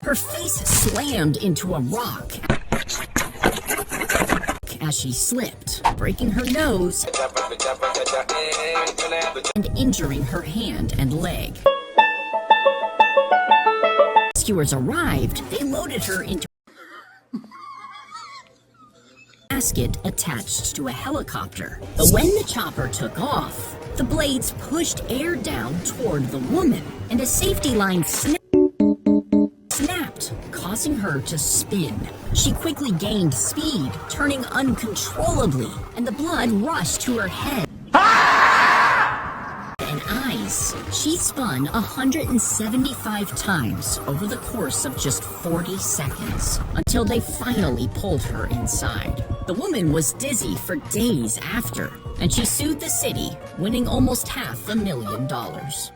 Her face slammed into a rock as she slipped, breaking her nose and injuring her hand and leg. Rescuers arrived. They loaded her into a basket attached to a helicopter. But when the chopper took off, the blades pushed air down toward the woman, and a safety line snapped, causing her to spin. She quickly gained speed, turning uncontrollably, and the blood rushed to her head and eyes. She spun 175 times over the course of just 40 seconds until they finally pulled her inside. The woman was dizzy for days after, and she sued the city, winning almost $500,000.